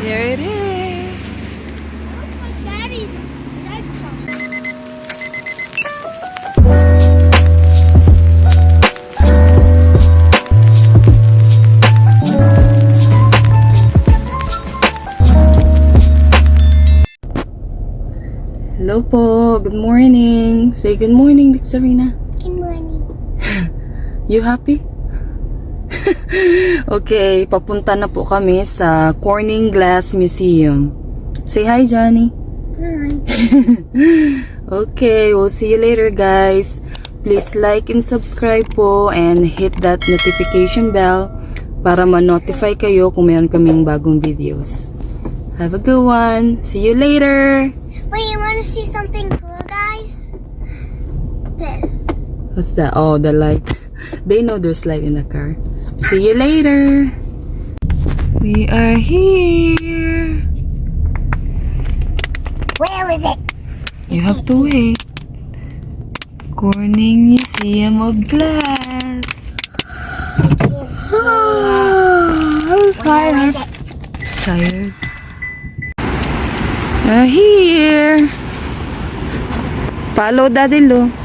There it is. Looks like Daddy's red truck. Hello po. Good morning. Say good morning, Dixarina. Good morning. You happy? Okay, papunta na po kami sa Corning Glass Museum. Say hi, Johnny. Hi. Okay, we'll see you later, guys. Please like and subscribe po and hit that notification bell para ma-notify kayo kung mayroon kaming bagong videos. Have a good one. See you later. Wait, you want to see something cool, guys? This. What's that? Oh, the light. They know there's light in the car. See you later. We are here. Where is it? You have to wait. Corning Museum of Glass. I'm Where is it? tired. Here. Follow DADDYLO.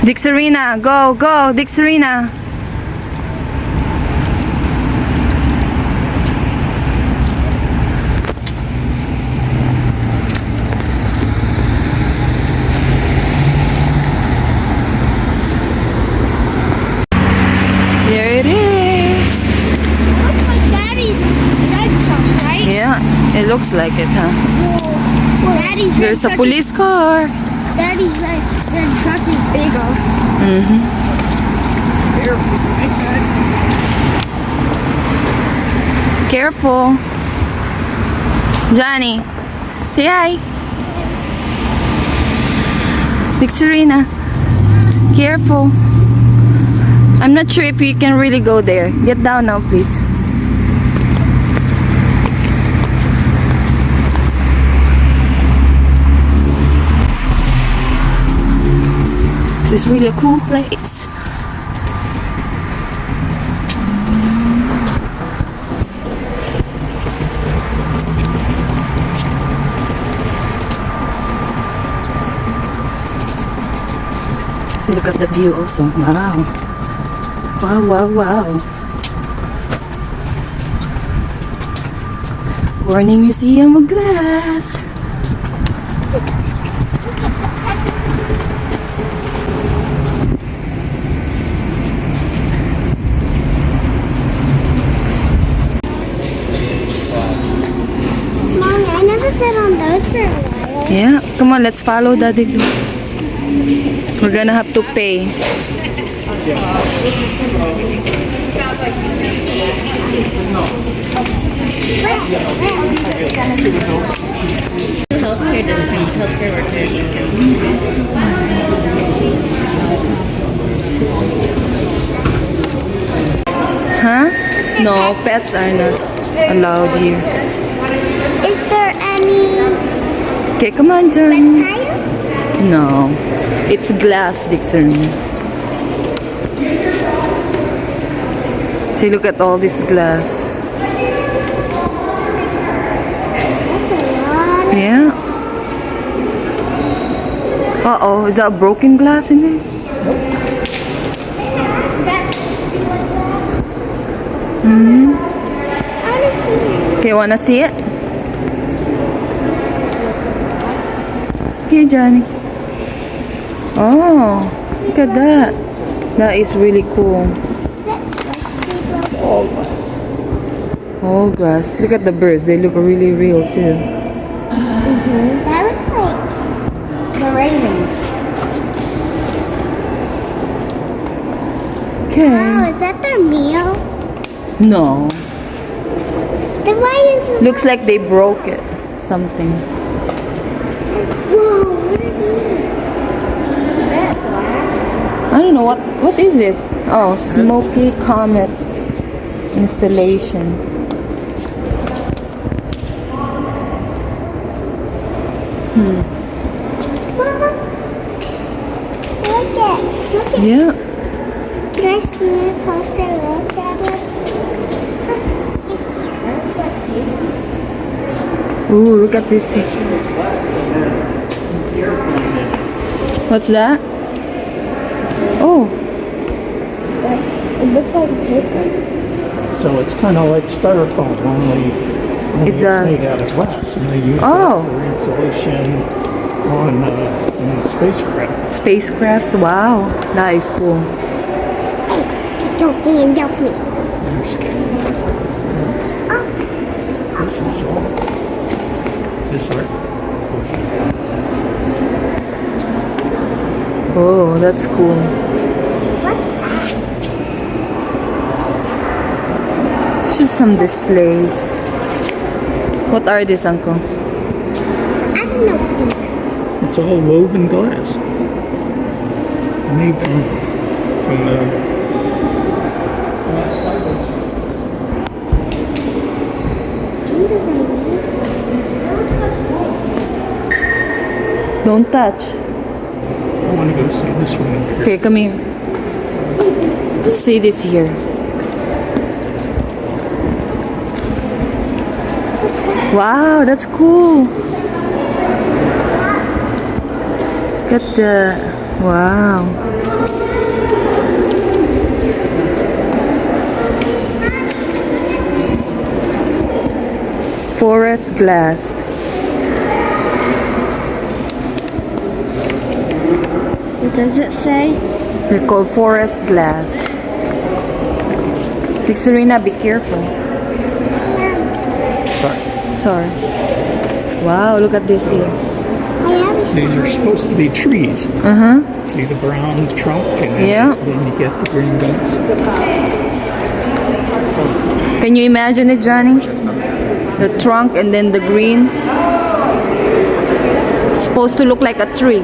Dixarina, go, go, Dixarina. There it is. Looks like Daddy's red truck, right? Yeah, it looks like it, huh? Well, Daddy's There's a red truck police car. Daddy's red truck is bigger. Mm-hmm. Careful. Johnny, say hi. Dixarina, careful. I'm not sure if you can really go there. Get down now, please. This is really a cool place. Look at the view also. Wow. Wow, wow, wow. Corning Museum of Glass. Mommy, I never been on those for a while. Yeah, come on, let's follow Daddy. We're gonna have to pay. Healthcare doesn't mean healthcare workers. Huh? No, pets are not allowed here. Is there any Okay, come on, Johnny. reptiles? No, it's glass, Dixon. See, look at all this glass. That's a lot. Yeah. Uh-oh, is that a broken glass in there? That's Mm-hmm. I want to see it. Okay, wanna see it? Here, Johnny. Oh, look at that. That is really cool. That's supposed to be broken. All glass. Look at the birds. They look really real too. That looks like the ravens. Okay. Oh, is that their meal? No. Then why is it? Looks like they broke it. Something. Whoa, what are these? Is that glass? I don't know what is this? Oh, Smoky Comet installation. Mama, look at. Yeah. Can I see a closer look at it? Ooh, look at this. What's that? Oh, It looks like paper. So it's kind of like styrofoam, only It it's does. made out of glass, and they use Oh. that for insulation on in spacecraft. spacecraft. Wow, that is cool. Just don't hand up me. This is all this art. Oh, that's cool. What's that? It's just some displays. What are these, Uncle? I don't know what these are. It's all woven glass, made from the. Don't touch. I want to go see this one over here. Okay, come here. Let's see this here. Wow, that's cool. Look at the, wow. Forest glass. What does it say? They're called forest glass. Big Serena, be careful. Sorry. Wow, look at this here. I have a These are supposed to be trees. Uh-huh. See the brown trunk, and then, Yeah. then you get the green buds. Can you imagine it, Johnny? The trunk and then the green. Supposed to look like a tree.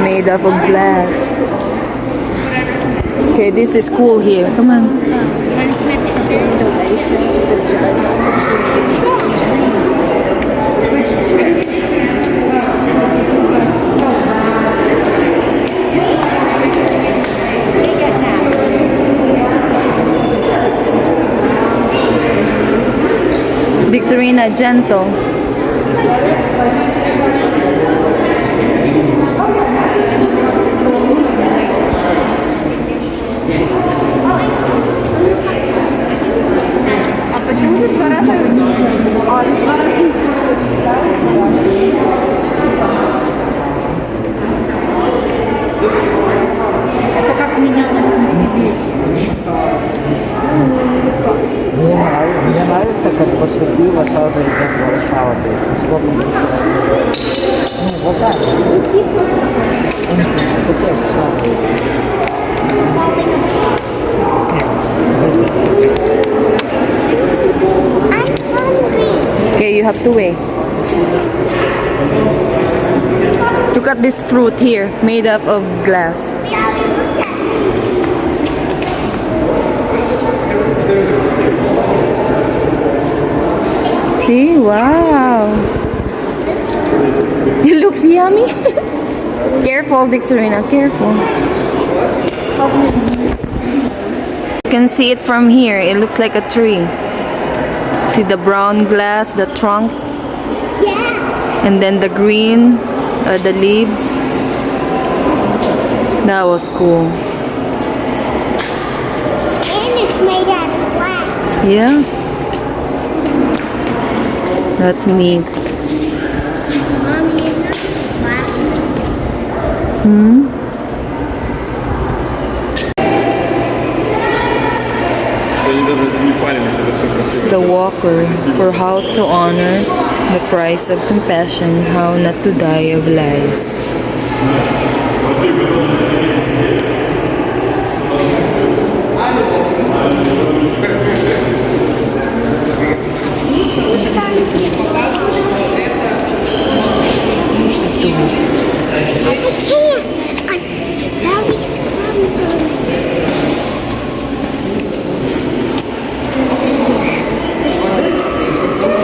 Made up of glass. Okay, this is cool here. Come on. Big Serena, gentle. Мне нравится, как поступила сразу идет волшебство, то есть насколько мне просто... Ну, вот так. I'm hungry. Okay, you have to wait. Look at this fruit here, made up of glass. We already looked at See? Wow. It looks yummy. Careful, Dick Serena, careful. You can see it from here. It looks like a tree. See the brown glass, the trunk, Yeah. and then the green are the leaves. That was cool. And it's made out of glass. Yeah. That's neat. Mommy, is that just plastic? Walker for how to honor the price of compassion, how not to die of lies.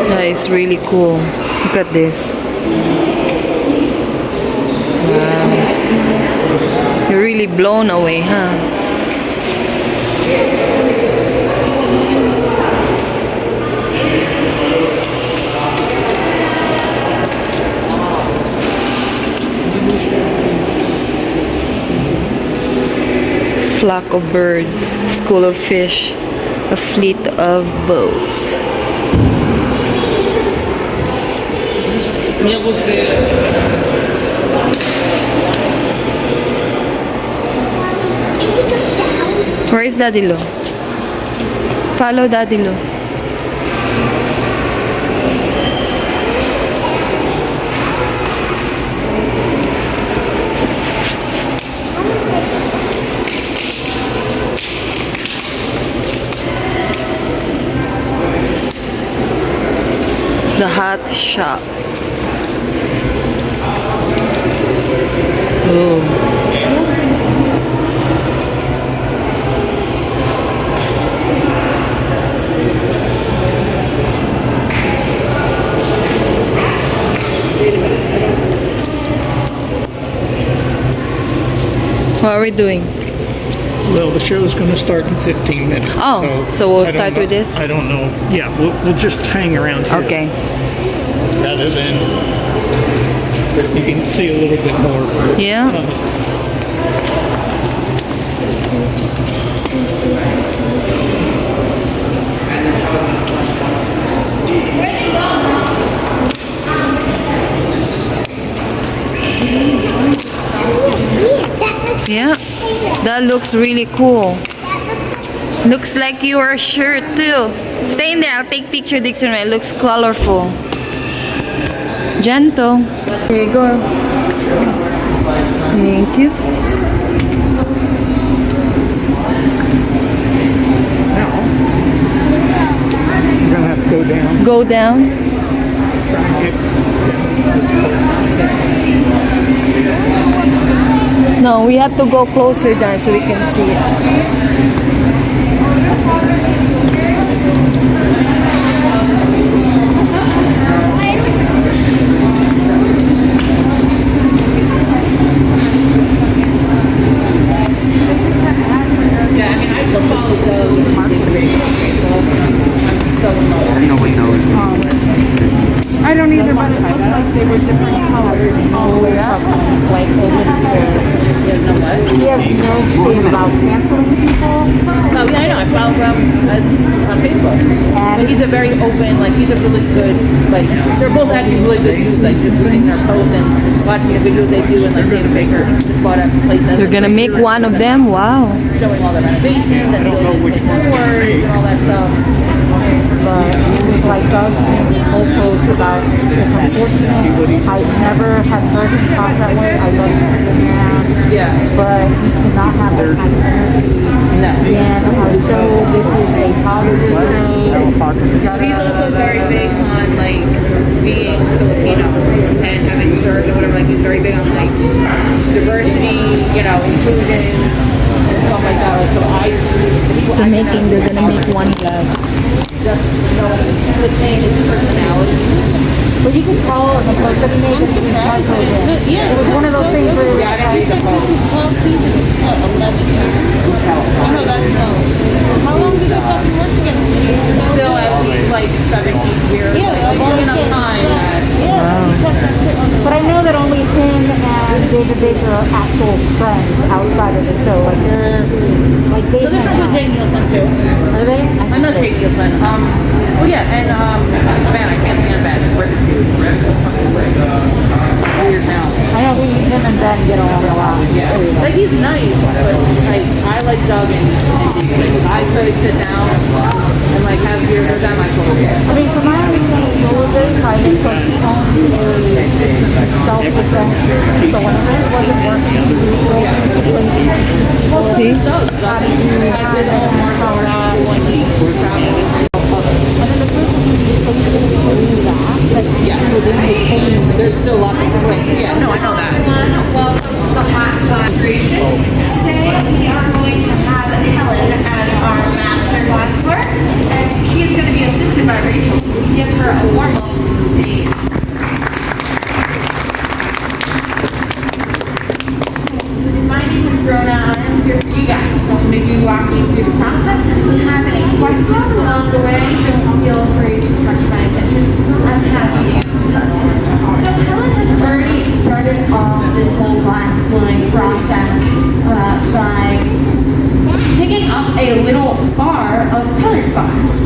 That is really cool. Look at this. Wow. You're really blown away, huh? Flock of birds, school of fish, a fleet of boats. Where is DADDYLO? Follow DADDYLO. The hot shop. Oh. What are we doing? Well, the show's going to start in 15 minutes. Oh, so we'll I don't start know- with this? I don't know. Yeah, we'll just hang around here. Okay. Rather than you can see a little bit more. Yeah. Yeah. That looks really cool. Looks like your shirt too. Stay in there. I'll take picture, Dixon. It looks colorful. Gentle. Here you go. Thank you. Now, you're going to have to go down. Go down. Try and get No, we have to go closer, John, so we can see it. I don't either, but it looks like they were different colors all the way up. Like over the He has no thing about canceling people. Oh, yeah, I know. I follow him on Facebook. But he's a very open, like, he's a really good, like, they're both actually really good dudes, like, just putting their posts and watching the videos they do. And, like, David Baker just bought up places. They're gonna make one of them? Wow. Showing all the renovations and building like, tours and all that stuff. But it was like Doug made this whole post about it's unfortunate. I never have heard him talk that way. I love him as a man. Yeah. But he cannot have that kind of energy. No. And our show, this is a positive show. He's also very big on, like, being Filipino and having served or whatever. Like, he's very big on, like, diversity, you know, inclusion and stuff like that. Like, so So they're gonna make one glass. just, you know, he was saying his personality. But you can tell in the post that he made that he was heartbroken. Yeah, It was one of those things where Yeah, I didn't read the post. Still at least, like, 17 years. Like, long enough time that... But I know that only him and David Baker are actual friends outside of the show. Like they're like they So they're friends with Jane Nielsen, too. are they? I'm not Jane Nielsen. Well, yeah, and, man, I can't stand bad. Weird now. I know we him and Ben get along a lot. Yeah. Like he's nice, but like I like Doug and Deke. Like I could sit down and like have beer with them, I totally get. I mean, from my understanding, he was very private, so he only self-defense. So whenever it wasn't working, he was Well, See? Doug has his own martial art when he travels. and then the person who takes it through that, like, Yeah. within the pain. There's still lots of like, yeah, no, I know that. Welcome to the hot demonstration. Today we are going to have Helen as our master glassblower, and she is going to be assisted by Rachel. Give her a warm welcome to the stage. So my name is Brona. I am here for you guys. So I'm going to be walking through the process. If you have any questions along the way, don't feel afraid to touch my attention. I'm happy to answer them. So Helen has already started off this whole glass blowing process by picking up a little bar of colored glass.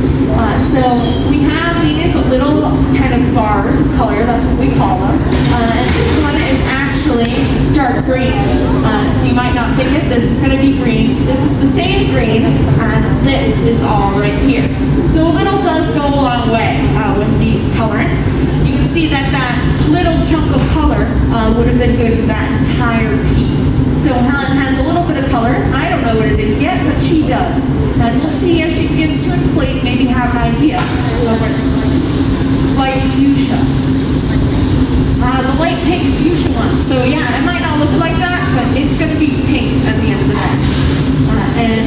So we have these little kind of bars of color, that's what we call them. And this one is actually dark green. So you might not think it, this is going to be green. This is the same green as this is all right here. So a little does go a long way with these colorants. You can see that that little chunk of color would have been good for that entire piece. So Helen has a little bit of color. I don't know what it is yet, but she does. And we'll see as she begins to inflate, maybe have an idea of where this is. Light fuchsia. The light pink fuchsia one. So yeah, it might not look like that, but it's going to be pink at the end of the day. And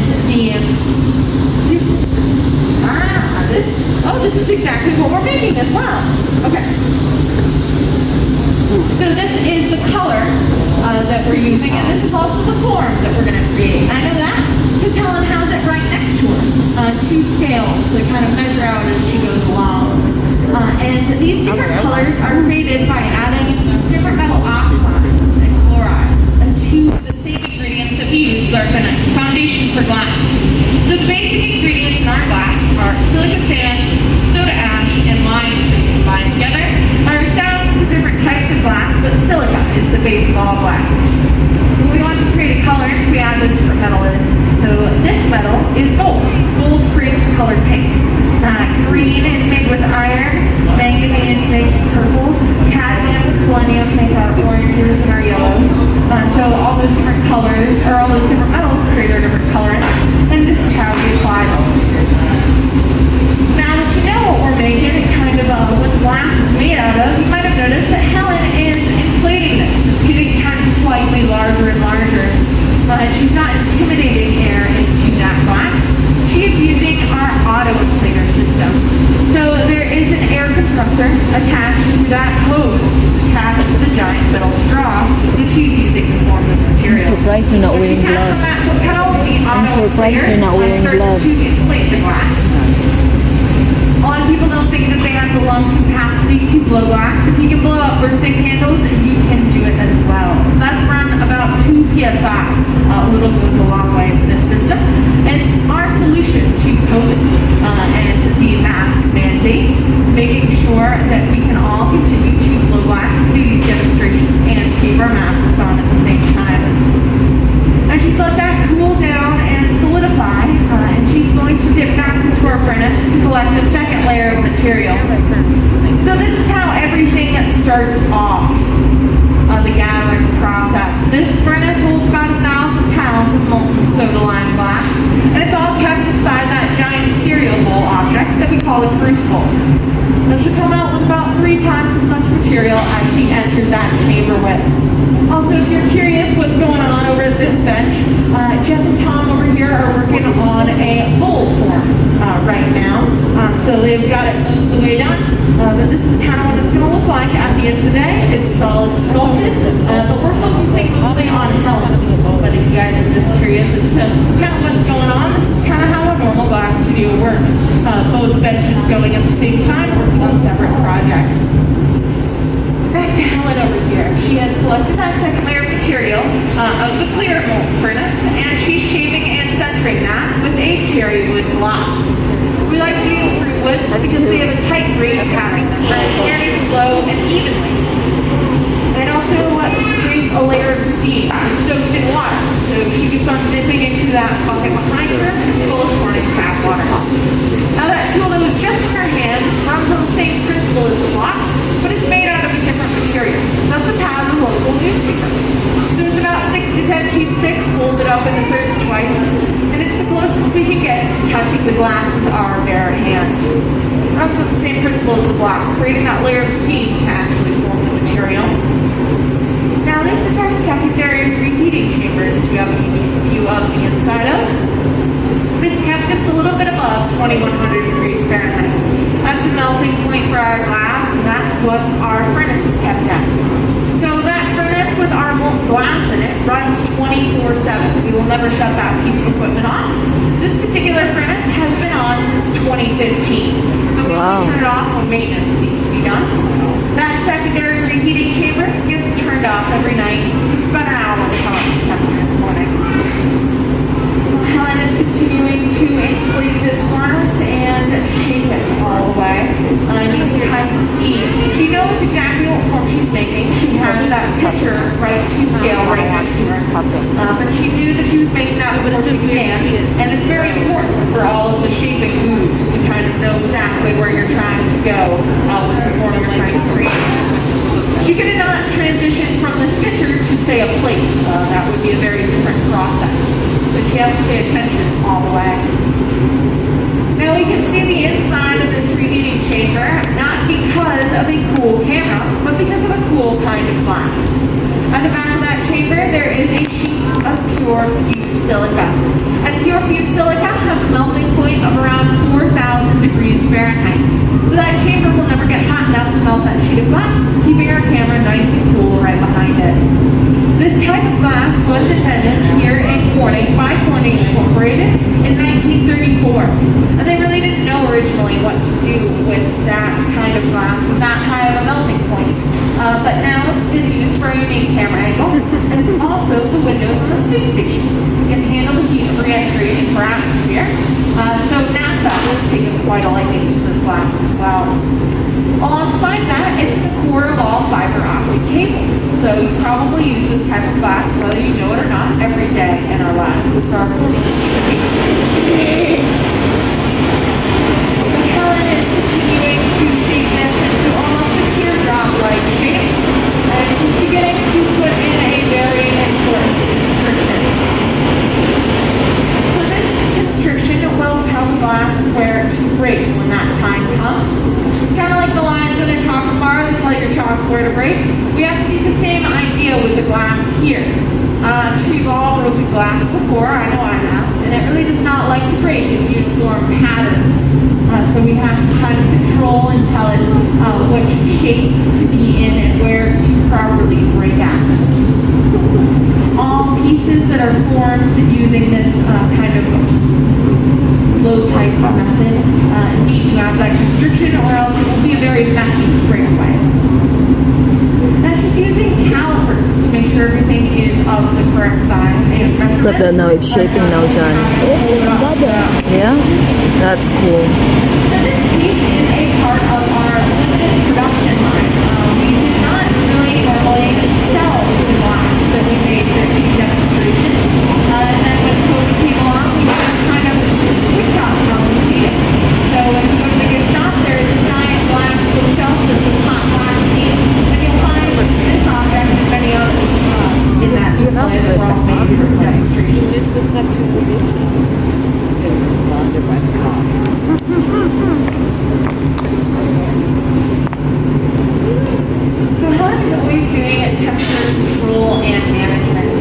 this is exactly what we're making as well. Okay. So this is the color that we're using, and this is also the form that we're going to create. I know that because Helen has it right next to her, 2 scales to kind of measure out as she goes along. And these different colors are created by adding different metal oxides and chlorides to the same ingredients that we use as our foundation for glass. So the basic ingredients in our glass are silica sand, soda ash, and limestone combined together. There are thousands of different types of glass, but silica is the base of all glasses. When we want to create a colorant, we add this different metal in. So this metal is gold. Gold creates the color pink. Green is made with iron. Manganese makes purple. Cadmium and selenium make our oranges and our yellows. So all those different colors, or all those different metals create our different colorants. And this is how we apply them. Now that you know what we're making and kind of what the glass is made out of, you might have noticed that Helen is inflating this. It's getting kind of slightly larger and larger. And she's not intimidating air into that glass. She is using our auto inflator system. So there is an air compressor attached to that hose attached to the giant metal straw that she's using to form this material. I'm surprised you're not When she wearing taps on gloves. that propel, the I'm auto surprised inflator you're not wearing starts gloves. to inflate the glass. A lot of people don't think that they have the lung capacity to blow glass. If you can blow up birthday candles, you can do it as well. So that's run about 2 psi. A little goes a long way with this system. It's our solution to COVID and the mask mandate, making sure that we can all continue to blow glass, do these demonstrations, and keep our masks on at the same time. And she's let that cool down and solidify, and she's going to dip back into our furnace to collect a second layer of material. So this is how everything starts off the gathering process. This furnace holds about 1,000 pounds of molten soda lime glass, and it's all kept inside that giant cereal bowl object that we call a crucible. Now she'll come out with about 3 times as much material as she entered that chamber with. Also, if you're curious what's going on over at this bench, Jeff and Tom over here are working on a bowl form right now. So they've got it most of the way done, but this is kind of what it's going to look like at the end of the day. It's solid sculpted, but we're focusing mostly on Helen. But if you guys are just curious as to kind of what's going on, this is kind of how a normal glass studio works. Both benches going at the same time, working on separate projects. Back to Helen over here. She has collected that second layer of material of the clear molten furnace, and she's shaving and centering that with a cherry wood block. We like to use fruit woods because they have a tight grain pattern that runs very slow and evenly. And it also a layer of steam. It's soaked in water. So she keeps on dipping into that bucket behind her, and it's full of morning tap water. Now that tool that was just in her hand runs on the same principle as the block, but it's made out of a different material. That's a pad of local newspaper. So it's about 6 to 10 sheets thick, folded up into thirds twice, and it's the closest we can get to touching the glass with our bare hand. It runs on the same principle as the block, creating that layer of steam to actually form the material. Now this is our secondary reheating chamber that you have a unique view of the inside of. It's kept just a little bit above 2100 degrees Fahrenheit. That's the melting point for our glass, and that's what our furnace is kept at. So that furnace with our molten glass in it runs 24/7. We will never shut that piece of equipment off. This particular furnace has been on since 2015. So we only turn it off when maintenance needs to be done. That secondary reheating chamber gets turned off every night. It takes about an hour to come up to temperature in the morning. Helen is continuing to inflate this furnace and shape it all the way. You can kind of see. She knows exactly what form she's making. She has that picture right to scale right next to her. But she knew that she was making that before she began. And it's very important for all of the shaping moves to kind of know exactly where you're trying to go with the form you're trying to create. She could not transition from this picture to, say, a plate. That would be a very different process. So she has to pay attention all the way. Now we can see the inside of this reheating chamber, not because of a cool camera, but because of a cool kind of glass. At the back of that chamber, there is a sheet of pure fused silica. And pure fused silica has a melting point of around 4,000 degrees Fahrenheit. So that chamber will never get hot enough to melt that sheet of glass, keeping our camera nice and cool right behind it. This type of glass was invented here in Corning by Corning Incorporated in 1934. And they really didn't know originally what to do with that kind of glass with that high of a melting point. But now it's been used for a unique camera angle, and it's also the windows on the space station. So it can handle the heat of re-entry into our atmosphere. So NASA has taken quite a liking to this glass as well. Alongside that, it's the core of all fiber optic cables. So you probably use this type of glass, whether you know it or not, every day in our lives. It's our form of communication. Helen is continuing to shape this into almost a teardrop-like shape. And she's beginning to put in a very important constriction. So this constriction will tell the glass where to break when that time comes. It's kind of like the lines in a chocolate bar that tell your chocolate where to break. We have to do the same idea with the glass here. We've all broken glass before, I know I have, and it really does not like to break in uniform patterns. So we have to kind of control and tell it which shape to be in and where to properly break at. All pieces that are formed using this kind of blow-pipe method need to have that constriction, or else it will be a very messy breakaway. Now she's using calipers to make sure everything is of the correct size and measurements. Look at that now, it's shaping now, John. Yeah? That's cool. So this piece is a part of our limited production line. We did not really normally sell the glass that we made during these demonstrations. And then when COVID came along, we had to kind of switch up how we see it. So if you go to the gift shop, there is a giant glass bookshelf that says Hot Glass Team, and you'll find this object and many others in that display that were all made during demonstrations. This was not So Helen is always doing temperature control and management.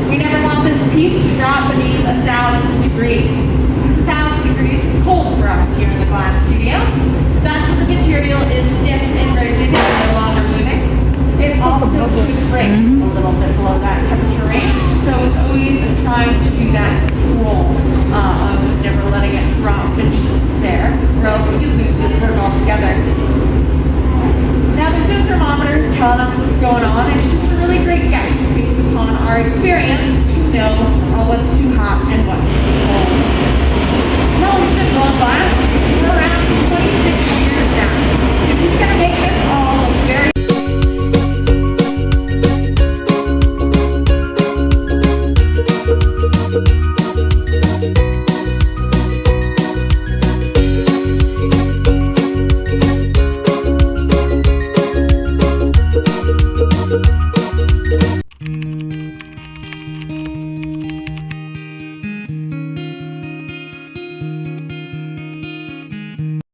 We never want this piece to drop beneath 1,000 degrees. Because 1,000 degrees is cold for us here in the glass studio. That's when the material is stiff and rigid and no longer moving. It also could break a little bit below that temperature range. So it's always trying to do that control of never letting it drop beneath there, or else we could lose this work altogether. Now there's no thermometers telling us what's going on. It's just a really great guess based upon our experience to know what's too hot and what's too cold. Helen's been blowing glass for around 26 years now. So she's going to make this all